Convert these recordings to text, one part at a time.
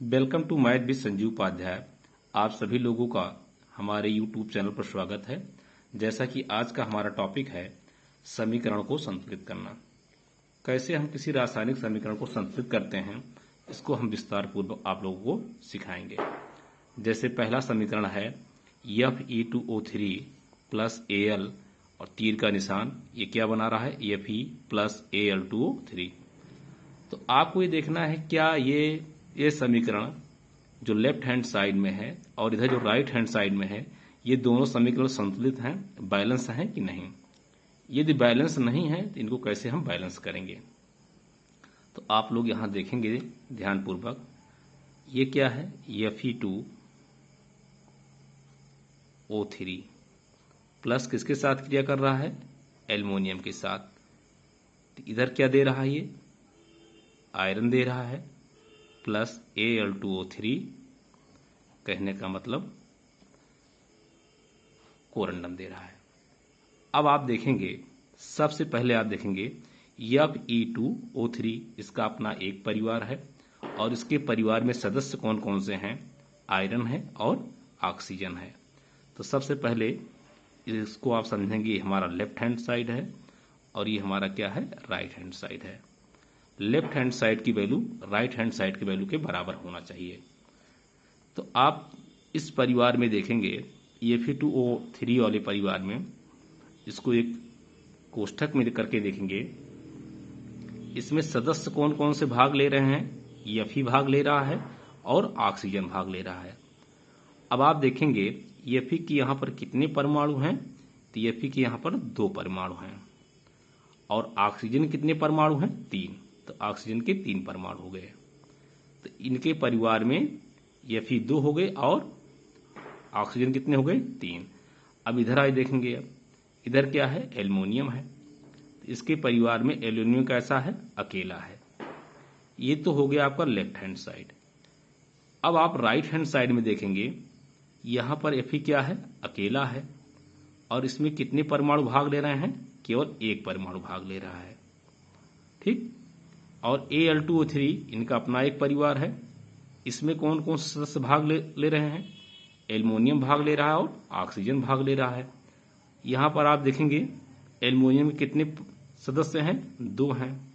Welcome to math with Sanjeev Upadhyay. आप सभी लोगों का हमारे YouTube चैनल पर स्वागत है। जैसा कि आज का हमारा टॉपिक है समीकरण को संतुलित करना। कैसे हम किसी रासायनिक समीकरण को संतुलित करते हैं, इसको हम विस्तार पूर्वक आप लोगों को सिखाएंगे। जैसे पहला समीकरण है Fe2O3 प्लस Al और तीर का निशान, ये क्या बना रहा है Fe प्लस Al2O3। तो आपको ये देखना है क्या ये समीकरण जो लेफ्ट हैंड साइड में है और इधर जो राइट हैंड साइड में है, ये दोनों समीकरण संतुलित हैं, बैलेंस हैं कि नहीं। यदि बैलेंस नहीं है तो इनको कैसे हम बैलेंस करेंगे। तो आप लोग यहां देखेंगे ध्यानपूर्वक, ये क्या है Fe2O3 प्लस किसके साथ क्रिया कर रहा है, एल्युमिनियम के साथ। तो इधर क्या दे रहा है, ये आयरन दे रहा है प्लस Al2O3, कहने का मतलब कोरंडम दे रहा है। अब आप देखेंगे, सबसे पहले आप देखेंगे Fe2O3 इसका अपना एक परिवार है और इसके परिवार में सदस्य कौन कौन से हैं, आयरन है और ऑक्सीजन है। तो सबसे पहले इसको आप समझेंगे हमारा लेफ्ट हैंड साइड है और ये हमारा क्या है, राइट हैंड साइड है। लेफ्ट हैंड साइड की वैल्यू राइट हैंड साइड की वैल्यू के बराबर होना चाहिए। तो आप इस परिवार में देखेंगे Fe2O3 वाले परिवार में, इसको एक कोष्ठक में करके देखेंगे, इसमें सदस्य कौन कौन से भाग ले रहे हैं। Fe भाग ले रहा है और ऑक्सीजन भाग ले रहा है। अब आप देखेंगे Fe की यहां पर कितने परमाणु हैं, तो Fe के यहां पर 2 परमाणु हैं और ऑक्सीजन कितने परमाणु हैं, 3। तो ऑक्सीजन के 3 परमाणु हो गए। तो इनके परिवार में Fe 2 हो गए और ऑक्सीजन कितने हो गए, 3। अब इधर आए देखेंगे, अब इधर क्या है, एल्युमिनियम है। तो इसके परिवार में एल्युमिनियम कैसा है, अकेला है। ये तो हो गया आपका लेफ्ट हैंड साइड। अब आप राइट हैंड साइड में देखेंगे, यहां पर Fe क्या है, अकेला है और इसमें कितने परमाणु भाग ले रहे हैं, केवल 1 परमाणु भाग ले रहा है, ठीक। और Al2O3 इनका अपना एक परिवार है, इसमें कौन कौन से सदस्य भाग ले रहे हैं, एल्युमिनियम भाग ले रहा है और ऑक्सीजन भाग ले रहा है। यहां पर आप देखेंगे एल्युमिनियम में कितने सदस्य हैं, 2 हैं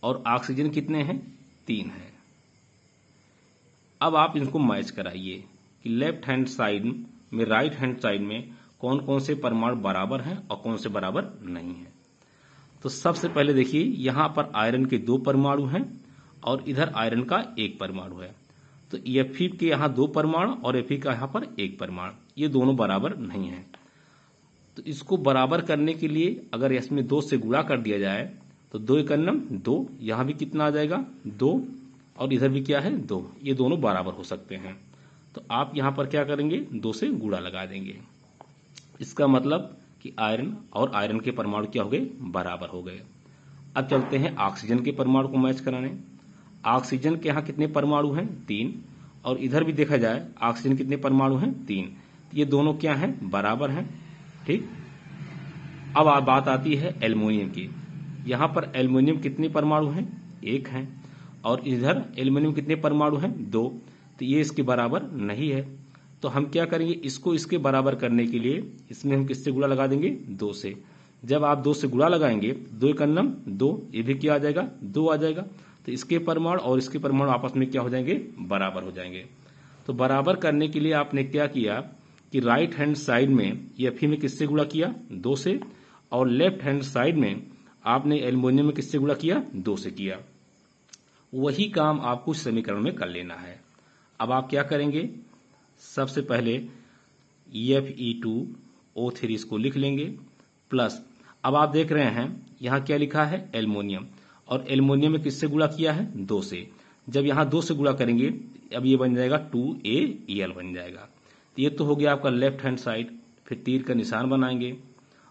और ऑक्सीजन कितने हैं, 3 हैं। अब आप इनको मैच कराइए कि लेफ्ट हैंड साइड में राइट हैंड साइड में कौन कौन से परमाणु बराबर हैं और कौन से बराबर नहीं हैं। तो सबसे पहले देखिए, यहां पर आयरन के 2 परमाणु हैं और इधर आयरन का 1 परमाणु है। तो Fe के यहां 2 परमाणु और Fe का यहां पर 1 परमाणु, ये दोनों बराबर नहीं है। तो इसको बराबर करने के लिए अगर इसमें 2 से गुणा कर दिया जाए तो 2 एकम 2, यहां भी कितना आ जाएगा, 2 और इधर भी क्या है, 2। ये दोनों बराबर हो सकते हैं। तो आप यहां पर क्या करेंगे, 2 से गुणा लगा देंगे। इसका मतलब कि आयरन और आयरन के परमाणु क्या हो गए, बराबर हो गए। अब चलते हैं ऑक्सीजन के परमाणु को मैच कराने। ऑक्सीजन के यहां कितने परमाणु हैं, 3 और इधर भी देखा जाए ऑक्सीजन कितने परमाणु हैं, 3। ये दोनों क्या हैं, बराबर हैं, ठीक। अब बात आती है एल्युमिनियम की। यहां पर एल्युमिनियम कितने परमाणु हैं, 1 हैं और इधर एल्युमिनियम कितने परमाणु हैं, 2। तो ये इसके बराबर नहीं है। तो हम क्या करेंगे, इसको इसके बराबर करने के लिए इसमें हम किससे गुणा लगा देंगे, 2 से। जब आप 2 से गुणा लगाएंगे, 2 एकम 2, ये भी क्या आ जाएगा, 2 आ जाएगा। तो इसके परमाणु और इसके परमाणु आपस में क्या हो जाएंगे, बराबर हो जाएंगे। तो बराबर करने के लिए आपने क्या किया कि राइट हैंड साइड में Fe में किससे गुणा किया, 2 से, और लेफ्ट हैंड साइड में आपने एल्युमिनियम में किससे गुणा किया, 2 से किया। वही काम आपको समीकरण में कर लेना है। अब आप क्या करेंगे, सबसे पहले Fe2O3 इसको लिख लेंगे प्लस, अब आप देख रहे हैं यहां क्या लिखा है, एल्युमिनियम, और एल्युमिनियम में किससे गुणा किया है, 2 से। जब यहां 2 से गुणा करेंगे, अब ये बन जाएगा 2AL बन जाएगा। तो ये तो हो गया आपका लेफ्ट हैंड साइड। फिर तीर का निशान बनाएंगे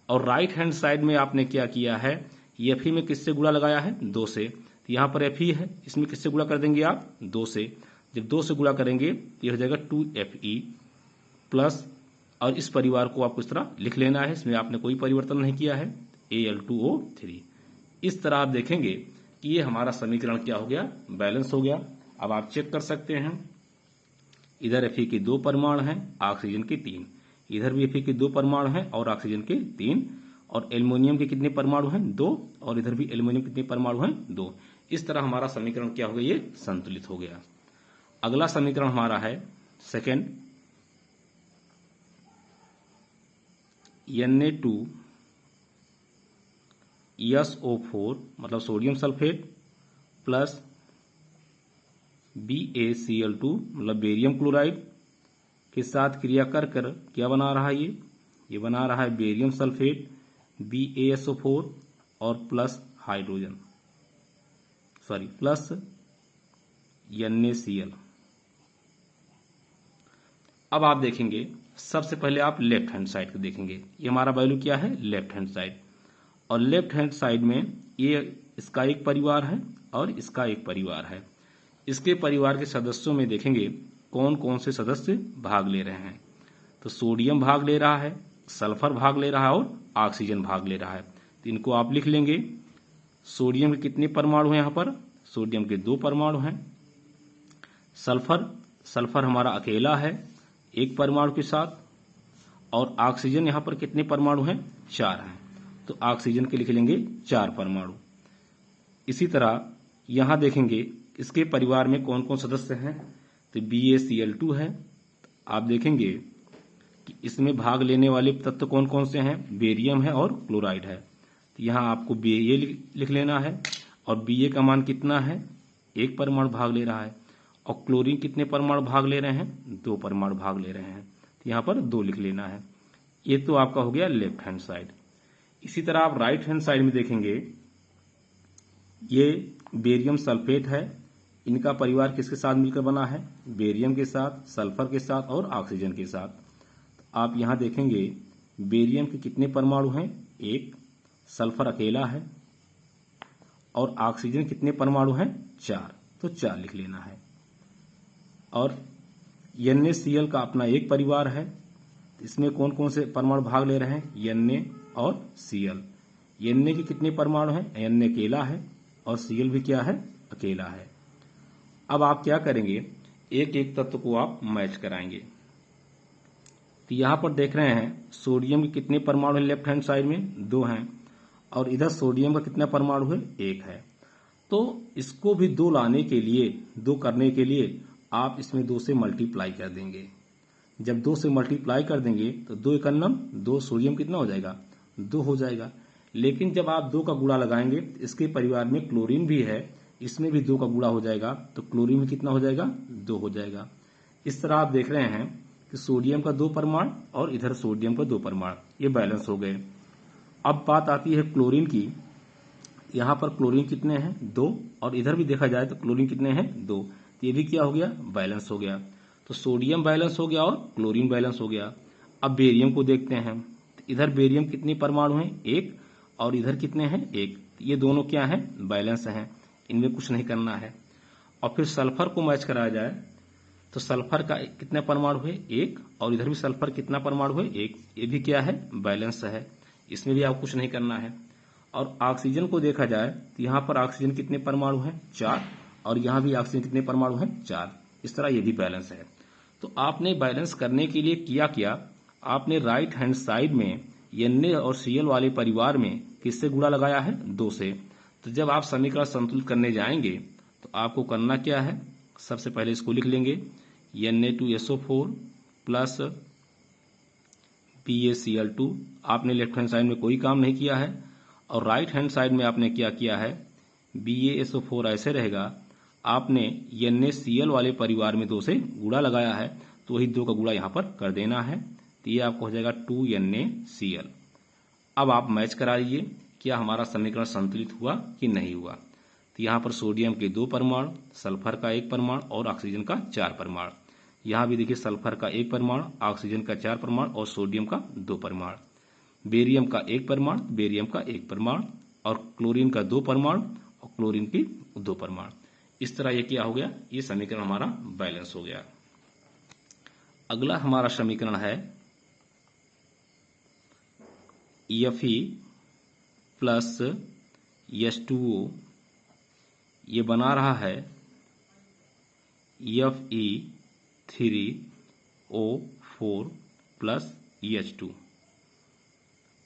और राइट हैंड साइड में आपने क्या किया है, Fe में किससे गुणा लगाया है, 2 से। तो यहां पर Fe है, इसमें किससे गुणा कर देंगे आप, 2 से। जब 2 से गुणा करेंगे तो ये हो जाएगा 2Fe प्लस, और इस परिवार को आपको इस तरह लिख लेना है, इसमें आपने कोई परिवर्तन नहीं किया है, Al2O3। इस तरह आप देखेंगे कि ये हमारा समीकरण क्या हो गया, बैलेंस हो गया। अब आप चेक कर सकते हैं, इधर Fe के 2 परमाणु हैं, ऑक्सीजन के 3, इधर भी Fe के 2 परमाणु हैं और ऑक्सीजन के 3, और एल्युमिनियम के कितने परमाणु हैं 2, और इधर भी एल्युमिनियम कितने परमाणु हैं 2। इस तरह हमारा समीकरण क्या हो गया, ये संतुलित हो गया। अगला समीकरण हमारा है सेकेंड, Na2SO4 मतलब सोडियम सल्फेट प्लस BaCl2 मतलब बेरियम क्लोराइड के साथ क्रिया कर कर क्या बना रहा है, ये बना रहा है बेरियम सल्फेट BaSO4 और प्लस हाइड्रोजन प्लस NaCl। अब आप देखेंगे, सबसे पहले आप लेफ्ट हैंड साइड को देखेंगे, ये हमारा वैल्यू क्या है, लेफ्ट हैंड साइड, और लेफ्ट हैंड साइड में ये इसका एक परिवार है और इसका एक परिवार है। इसके परिवार के सदस्यों में देखेंगे कौन कौन से सदस्य भाग ले रहे हैं। तो सोडियम भाग ले रहा है, सल्फर भाग ले रहा है और ऑक्सीजन भाग ले रहा है। तो इनको आप लिख लेंगे। सोडियम के कितने परमाणु हैं, यहाँ पर सोडियम के 2 परमाणु हैं। सल्फर हमारा अकेला है 1 परमाणु के साथ, और ऑक्सीजन यहाँ पर कितने परमाणु हैं, 4 हैं। तो ऑक्सीजन के लिख लेंगे 4 परमाणु। इसी तरह यहाँ देखेंगे इसके परिवार में कौन कौन सदस्य हैं, तो BaCl2 है। आप देखेंगे कि इसमें भाग लेने वाले तत्व कौन कौन से हैं, बेरियम है और क्लोराइड है। तो यहाँ आपको Ba लिख लेना है, और Ba का मान कितना है, 1 परमाणु भाग ले रहा है, और क्लोरीन कितने परमाणु भाग ले रहे हैं, 2 परमाणु भाग ले रहे हैं। तो यहाँ पर 2 लिख लेना है। ये तो आपका हो गया लेफ्ट हैंड साइड। इसी तरह आप राइट हैंड साइड में देखेंगे, ये बेरियम सल्फेट है, इनका परिवार किसके साथ मिलकर बना है, बेरियम के साथ, सल्फर के साथ और ऑक्सीजन के साथ। तो आप यहाँ देखेंगे बेरियम के कितने परमाणु हैं, 1, सल्फर अकेला है, और ऑक्सीजन कितने परमाणु हैं, 4, तो 4 लिख लेना है। और NaCl का अपना एक परिवार है, इसमें कौन कौन से परमाणु भाग ले रहे हैं, Na और Cl। Na के कितने परमाणु हैं, Na अकेला है और Cl भी क्या है, अकेला है। अब आप क्या करेंगे, एक एक तत्व को आप मैच कराएंगे। तो यहाँ पर देख रहे हैं सोडियम के कितने परमाणु हैं, लेफ्ट हैंड साइड में 2 हैं, और इधर सोडियम का कितना परमाणु है, 1 है। तो इसको भी 2 लाने के लिए, 2 करने के लिए आप इसमें 2 से मल्टीप्लाई कर देंगे। जब 2 से मल्टीप्लाई कर देंगे तो 2 एकन्नम 2, सोडियम कितना हो जाएगा, 2 हो जाएगा। लेकिन जब आप 2 का गुणा लगाएंगे, इसके परिवार में क्लोरीन भी है, इसमें भी 2 का गुणा हो जाएगा, तो क्लोरीन में कितना हो जाएगा, 2 हो जाएगा। इस तरह आप देख रहे हैं कि सोडियम का 2 परमाणु और इधर सोडियम का 2 परमाणु, ये बैलेंस हो गए। अब बात आती है क्लोरीन की। यहाँ पर क्लोरीन कितने हैं, 2, और इधर भी देखा जाए तो क्लोरीन कितने हैं, 2। ये भी क्या हो गया, बैलेंस हो गया। तो सोडियम बैलेंस हो गया और क्लोरीन बैलेंस हो गया। अब बेरियम को देखते हैं। तो इधर बेरियम कितने परमाणु हैं, 1, और इधर कितने हैं, 1। ये दोनों क्या हैं, बैलेंस हैं, इनमें कुछ नहीं करना है। और फिर सल्फर को मैच कराया जाए तो सल्फर का कितना परमाणु है, 1, और इधर भी सल्फर कितना परमाणु है, 1। ये भी क्या है, बैलेंस है, इसमें भी आपको कुछ नहीं करना है। और ऑक्सीजन को देखा जाए तो यहाँ पर ऑक्सीजन कितने परमाणु हैं, 4, और यहाँ भी ऑक्सीजन कितने परमाणु हैं, 4। इस तरह ये भी बैलेंस है। तो आपने बैलेंस करने के लिए क्या, आपने राइट हैंड साइड में Na और Cl वाले परिवार में किससे गुणा लगाया है, 2 से। तो जब आप समीकरण संतुलित करने जाएंगे तो आपको करना क्या है, सबसे पहले इसको लिख लेंगे, Na2SO4 प्लस BaCl2। आपने लेफ्ट हैंड साइड में कोई काम नहीं किया है, और राइट हैंड साइड में आपने क्या किया है, BaSO4 ऐसे रहेगा, आपने NaCl वाले परिवार में 2 से गुणा लगाया है, तो वही 2 का गुणा यहाँ पर कर देना है। तो ये आपको हो जाएगा 2NaCl। अब आप मैच करा लीजिए, क्या हमारा समीकरण संतुलित हुआ कि नहीं हुआ। तो यहाँ पर सोडियम के 2 परमाणु, सल्फर का 1 परमाणु और ऑक्सीजन का 4 परमाणु। यहाँ भी देखिए सल्फर का 1 परमाणु, ऑक्सीजन का 4 परमाणु और सोडियम का 2 परमाणु। बेरियम का 1 परमाणु, बेरियम का 1 परमाणु, और क्लोरीन का 2 परमाणु और क्लोरीन के 2 परमाणु। इस तरह ये क्या हो गया, ये समीकरण हमारा बैलेंस हो गया। अगला हमारा समीकरण है Fe प्लस H2O, ये बना रहा है Fe3O4 प्लस EH2।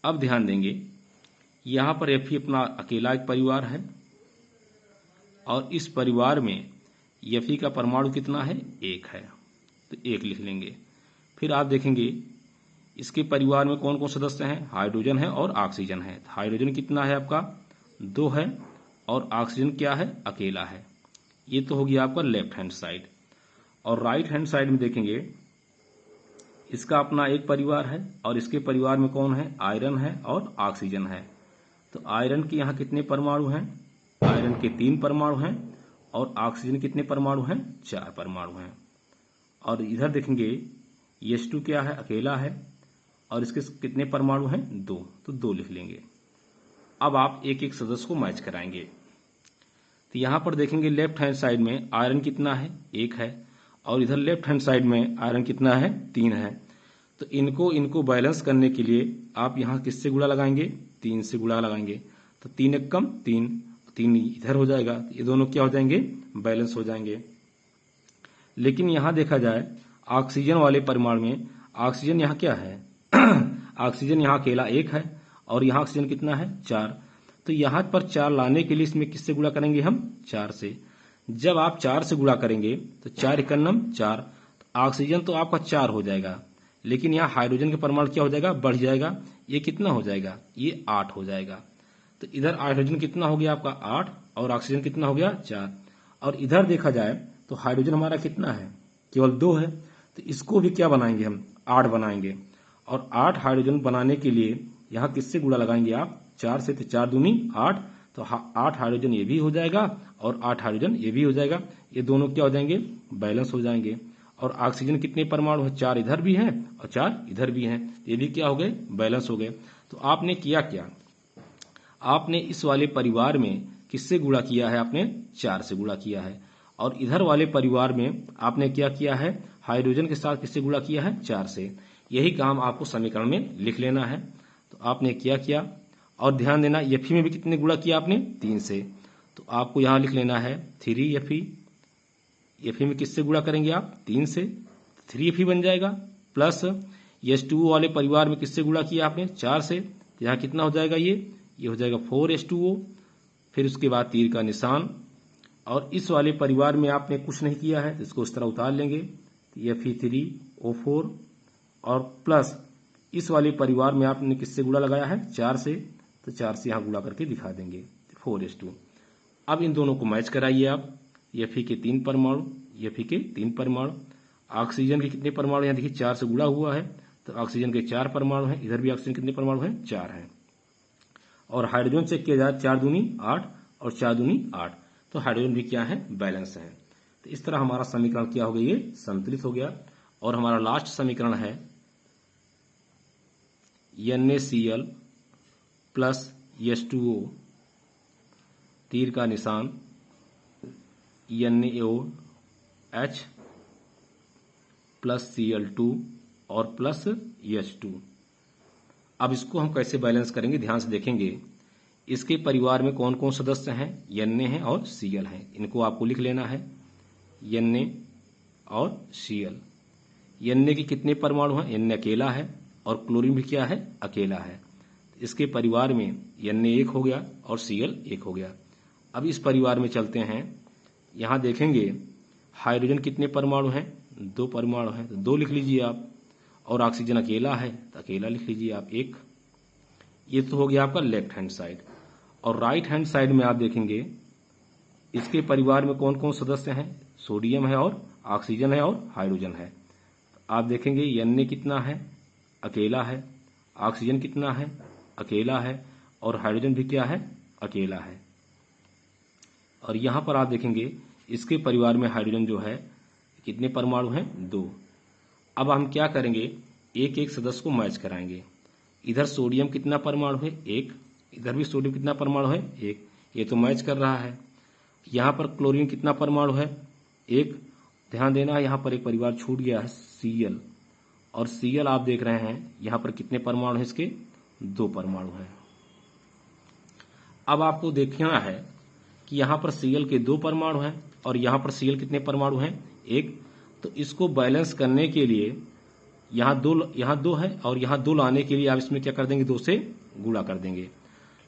अब ध्यान देंगे, यहाँ पर Fe अपना अकेला एक परिवार है और इस परिवार में Fe का परमाणु कितना है, 1 है, तो 1 लिख लेंगे। फिर आप देखेंगे इसके परिवार में कौन कौन सदस्य हैं, हाइड्रोजन है और ऑक्सीजन है। हाइड्रोजन कितना है आपका, 2 है, और ऑक्सीजन क्या है, अकेला है। ये तो हो गया आपका लेफ्ट हैंड साइड। और राइट हैंड साइड में देखेंगे इसका अपना एक परिवार है और इसके परिवार में कौन है, आयरन है और ऑक्सीजन है। तो आयरन के यहाँ कितने परमाणु हैं, आयरन के 3 परमाणु हैं और ऑक्सीजन कितने परमाणु हैं, 4 परमाणु हैं। और इधर देखेंगे H2 क्या है, अकेला है और इसके कितने परमाणु हैं, 2, तो 2 लिख लेंगे। अब आप एक एक सदस्य को मैच कराएंगे। तो यहाँ पर देखेंगे लेफ्ट हैंड साइड में आयरन कितना है, 1 है, और इधर लेफ्ट हैंड साइड में आयरन कितना है, 3 है। तो इनको बैलेंस करने के लिए आप यहाँ किससे गुणा लगाएंगे, 3 से गुणा लगाएंगे। तो 3 एक कम 3, 3 इधर हो जाएगा, ये दोनों क्या हो जाएंगे, बैलेंस हो जाएंगे। लेकिन यहाँ देखा जाए ऑक्सीजन वाले परमाणु में ऑक्सीजन यहाँ क्या है ऑक्सीजन यहाँ अकेला 1 है और यहाँ ऑक्सीजन कितना है, 4। तो यहाँ पर 4 लाने के लिए इसमें किससे गुणा करेंगे हम, 4 से। जब आप 4 से गुणा करेंगे तो 4 एकन्नम 4, ऑक्सीजन तो आपका 4 हो जाएगा, लेकिन यहाँ हाइड्रोजन के परमाणु क्या हो जाएगा, बढ़ जाएगा। ये कितना हो जाएगा, ये 8 हो जाएगा। तो इधर हाइड्रोजन कितना हो गया आपका 8 और ऑक्सीजन कितना हो गया 4। और इधर देखा जाए तो हाइड्रोजन हमारा कितना है, केवल 2 है। तो इसको भी क्या बनाएंगे हम, 8 बनाएंगे। और 8 हाइड्रोजन बनाने के लिए यहाँ किससे गुणा लगाएंगे आप, 4 से। तो 4 दूनी 8, तो 8 हाइड्रोजन ये भी हो जाएगा और 8 हाइड्रोजन ये भी हो जाएगा। ये दोनों क्या हो जाएंगे, बैलेंस हो जाएंगे। और ऑक्सीजन कितने परमाणु है, 4 इधर भी हैं और 4 इधर भी हैं, ये भी क्या हो गए, बैलेंस हो गए। तो आपने किया क्या, आपने इस वाले परिवार में किससे गुणा किया है, आपने 4 से गुणा किया है। और इधर वाले परिवार में आपने क्या किया है, हाइड्रोजन के साथ किससे गुणा किया है, 4 से। यही काम आपको समीकरण में लिख लेना है। तो आपने किया और ध्यान देना Fe में भी कितने गुणा किया आपने, 3 से। तो आपको यहाँ लिख लेना है 3Fe। Fe में किससे गुणा करेंगे आप, 3 से, 3Fe बन जाएगा। प्लस H2O वाले परिवार में किससे गुणा किया आपने, 4 से। यहाँ कितना हो जाएगा, ये हो जाएगा 4H2O। फिर उसके बाद तीर का निशान। और इस वाले परिवार में आपने कुछ नहीं किया है तो इसको इस तरह उतार लेंगे, Fe3O4। और प्लस इस वाले परिवार में आपने किससे गुणा लगाया है, 4 से। तो 4 से यहाँ गुणा करके दिखा देंगे, 4H2। अब इन दोनों को मैच कराइए आप। Fe के 3 परमाणु, Fe के 3 परमाणु। ऑक्सीजन के कितने परमाणु, यहाँ देखिए 4 से गुणा हुआ है, तो ऑक्सीजन के 4 परमाणु हैं। इधर भी ऑक्सीजन कितने परमाणु हैं, 4 हैं। और हाइड्रोजन चेक किया जाए, 4 दूनी 8 और 4 दूनी 8, तो हाइड्रोजन भी क्या है, बैलेंस है। तो इस तरह हमारा समीकरण क्या हो गया, ये संतुलित हो गया। और हमारा लास्ट समीकरण है NaCl प्लस H2O, तीर का निशान, NaOH प्लस Cl2 और प्लस H2। अब इसको हम कैसे बैलेंस करेंगे, ध्यान से देखेंगे। इसके परिवार में कौन कौन सदस्य हैं, Na है और Cl है। इनको आपको लिख लेना है, Na और Cl। Na के कितने परमाणु हैं, Na अकेला है और क्लोरीन भी क्या है, अकेला है। इसके परिवार में Na 1 हो गया और Cl 1 हो गया। अब इस परिवार में चलते हैं, यहाँ देखेंगे हाइड्रोजन कितने परमाणु हैं, 2 परमाणु हैं, तो 2 लिख लीजिए आप। और ऑक्सीजन अकेला है तो अकेला लिख लीजिए आप, 1। ये तो हो गया आपका लेफ्ट हैंड साइड। और राइट हैंड साइड में आप देखेंगे इसके परिवार में कौन कौन सदस्य हैं, सोडियम है और ऑक्सीजन है और हाइड्रोजन है। आप देखेंगे Na कितना है, अकेला है। ऑक्सीजन कितना है, अकेला है। और हाइड्रोजन भी क्या है, अकेला है। और यहाँ पर आप देखेंगे इसके परिवार में हाइड्रोजन जो है कितने परमाणु हैं, 2। अब हम क्या करेंगे, एक एक सदस्य को मैच कराएंगे। इधर सोडियम कितना परमाणु है, 1। इधर भी सोडियम कितना परमाणु है, 1। ये तो मैच कर रहा है। यहाँ पर क्लोरीन कितना परमाणु है, 1। ध्यान देना यहाँ पर एक परिवार छूट गया है, Cl। और Cl आप देख रहे हैं यहाँ पर कितने परमाणु हैं, इसके 2 परमाणु हैं। अब आपको देखना है कि यहाँ पर Cl के 2 परमाणु हैं और यहाँ पर Cl कितने परमाणु हैं, 1। तो इसको बैलेंस करने के लिए यहाँ दो है और यहाँ 2 लाने के लिए आप इसमें क्या कर देंगे, 2 से गुणा कर देंगे।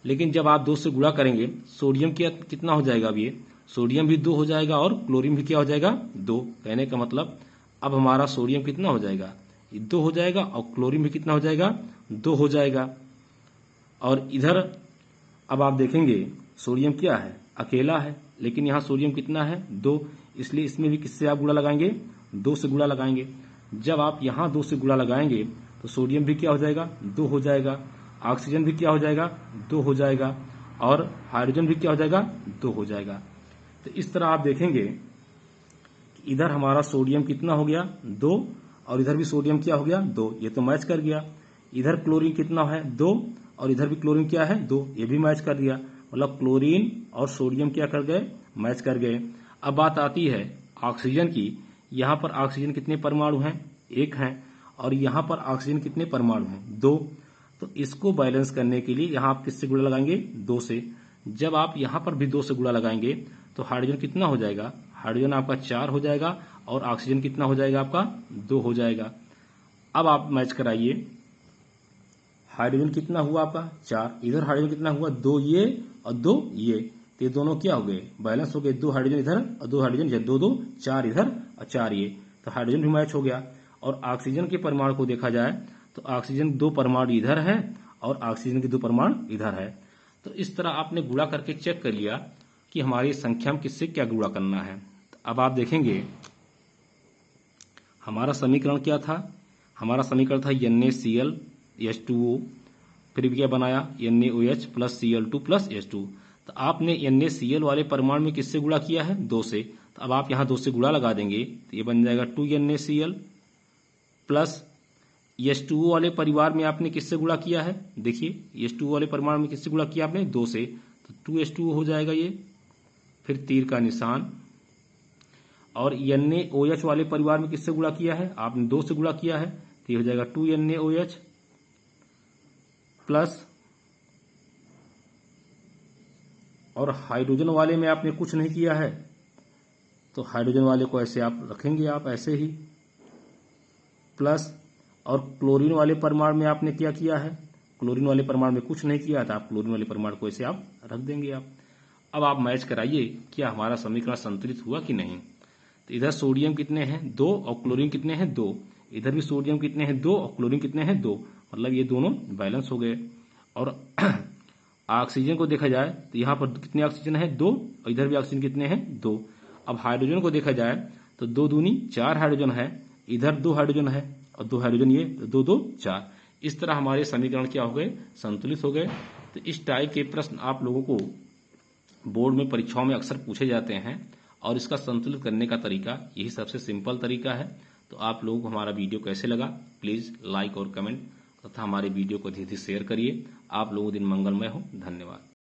लेकिन जब आप 2 से गुणा करेंगे सोडियम कितना हो जाएगा, अब ये सोडियम भी 2 हो जाएगा और क्लोरीन भी क्या हो जाएगा, 2। कहने का मतलब अब हमारा सोडियम कितना हो जाएगा, 2 हो जाएगा और क्लोरीन भी कितना हो जाएगा, 2 हो जाएगा। और इधर अब आप देखेंगे सोडियम क्या है, अकेला है, लेकिन यहाँ सोडियम कितना है, 2। इसलिए इसमें भी किससे आप गुणा लगाएंगे, 2 से गुणा लगाएंगे। जब आप यहाँ 2 से गुणा लगाएंगे तो सोडियम भी क्या हो जाएगा, 2 हो जाएगा, ऑक्सीजन भी क्या हो जाएगा, 2 हो जाएगा, और हाइड्रोजन भी क्या हो जाएगा, 2 हो जाएगा। तो इस तरह आप देखेंगे कि इधर हमारा सोडियम कितना हो गया, 2, और इधर भी सोडियम क्या हो गया, 2। ये तो मैच कर गया। इधर क्लोरीन कितना है, 2, और इधर भी क्लोरीन क्या है, 2। ये भी मैच कर दिया। मतलब क्लोरीन और सोडियम क्या कर गए, मैच कर गए। अब बात आती है ऑक्सीजन की। यहाँ पर ऑक्सीजन कितने परमाणु हैं, 1 हैं, और यहाँ पर ऑक्सीजन कितने परमाणु हैं, 2। तो इसको बैलेंस करने के लिए यहाँ आप किससे गुणा लगाएंगे, 2 से। जब आप यहाँ पर भी 2 से गुणा लगाएंगे तो हाइड्रोजन कितना हो जाएगा, हाइड्रोजन आपका 4 हो जाएगा, और ऑक्सीजन कितना हो जाएगा आपका, 2 हो जाएगा। अब आप मैच कराइए, हाइड्रोजन कितना हुआ आपका, 4। इधर हाइड्रोजन कितना हुआ, 2 ये और 2 ये। तो ये दोनों क्या हो गए, बैलेंस हो गए। 2 हाइड्रोजन इधर और 2 हाइड्रोजन इधर, 2 2 4 इधर और 4 ये। तो हाइड्रोजन भी मैच हो गया। और ऑक्सीजन के परमाणु को देखा जाए तो ऑक्सीजन 2 परमाणु इधर है और ऑक्सीजन के 2 परमाणु इधर है। तो इस तरह आपने गुणा करके चेक कर लिया कि हमारी संख्या में किससे क्या गुणा करना है। तो अब आप देखेंगे हमारा समीकरण क्या था, हमारा समीकरण था NaCl H2O, फिर क्या बनाया, NaOH plus Cl2 plus H2। तो आपने NaCl वाले परमाणु में किससे गुणा किया है, 2 से। तो अब आप यहाँ 2 से गुणा लगा देंगे तो ये बन जाएगा 2NaCl प्लस H2O वाले परिवार में आपने किससे गुणा किया है, देखिए H2O वाले परमाणु में किससे गुणा किया आपने, 2 से। तो 2H2O हो जाएगा ये, फिर तीर का निशान। और NaOH वाले परिवार में किससे गुणा किया है, आपने 2 से गुणा किया है, तो ये हो जाएगा 2NaOH प्लस, और हाइड्रोजन वाले में आपने कुछ नहीं किया है तो हाइड्रोजन वाले को ऐसे आप रखेंगे, आप ऐसे ही, प्लस, और क्लोरीन वाले परमाणु में आपने क्या किया है, क्लोरीन वाले परमाणु में कुछ नहीं किया था, आप क्लोरीन वाले परमाणु को ऐसे आप रख देंगे आप। अब आप मैच कराइए क्या हमारा समीकरण संतुलित हुआ कि नहीं। तो इधर सोडियम कितने हैं, 2, और क्लोरीन कितने हैं, 2। इधर भी सोडियम कितने हैं, 2, और क्लोरीन कितने हैं, 2। मतलब ये दोनों बैलेंस हो गए। और ऑक्सीजन को देखा जाए तो यहाँ पर कितने ऑक्सीजन है, 2, और इधर भी ऑक्सीजन कितने हैं, 2। अब हाइड्रोजन को देखा जाए तो 2 दूनी 4 हाइड्रोजन है, इधर 2 हाइड्रोजन है, और 2 हाइड्रोजन ये, 2 2 4। इस तरह हमारे समीकरण क्या हो गए, संतुलित हो गए। तो इस टाइप के प्रश्न आप लोगों को बोर्ड में परीक्षाओं में अक्सर पूछे जाते हैं, और इसका संतुलित करने का तरीका यही सबसे सिंपल तरीका है। तो आप लोगों को हमारा वीडियो कैसे लगा, प्लीज़ लाइक और कमेंट तथा हमारे वीडियो को धीरे धीरे शेयर करिए। आप लोगों दिन मंगलमय हो। धन्यवाद।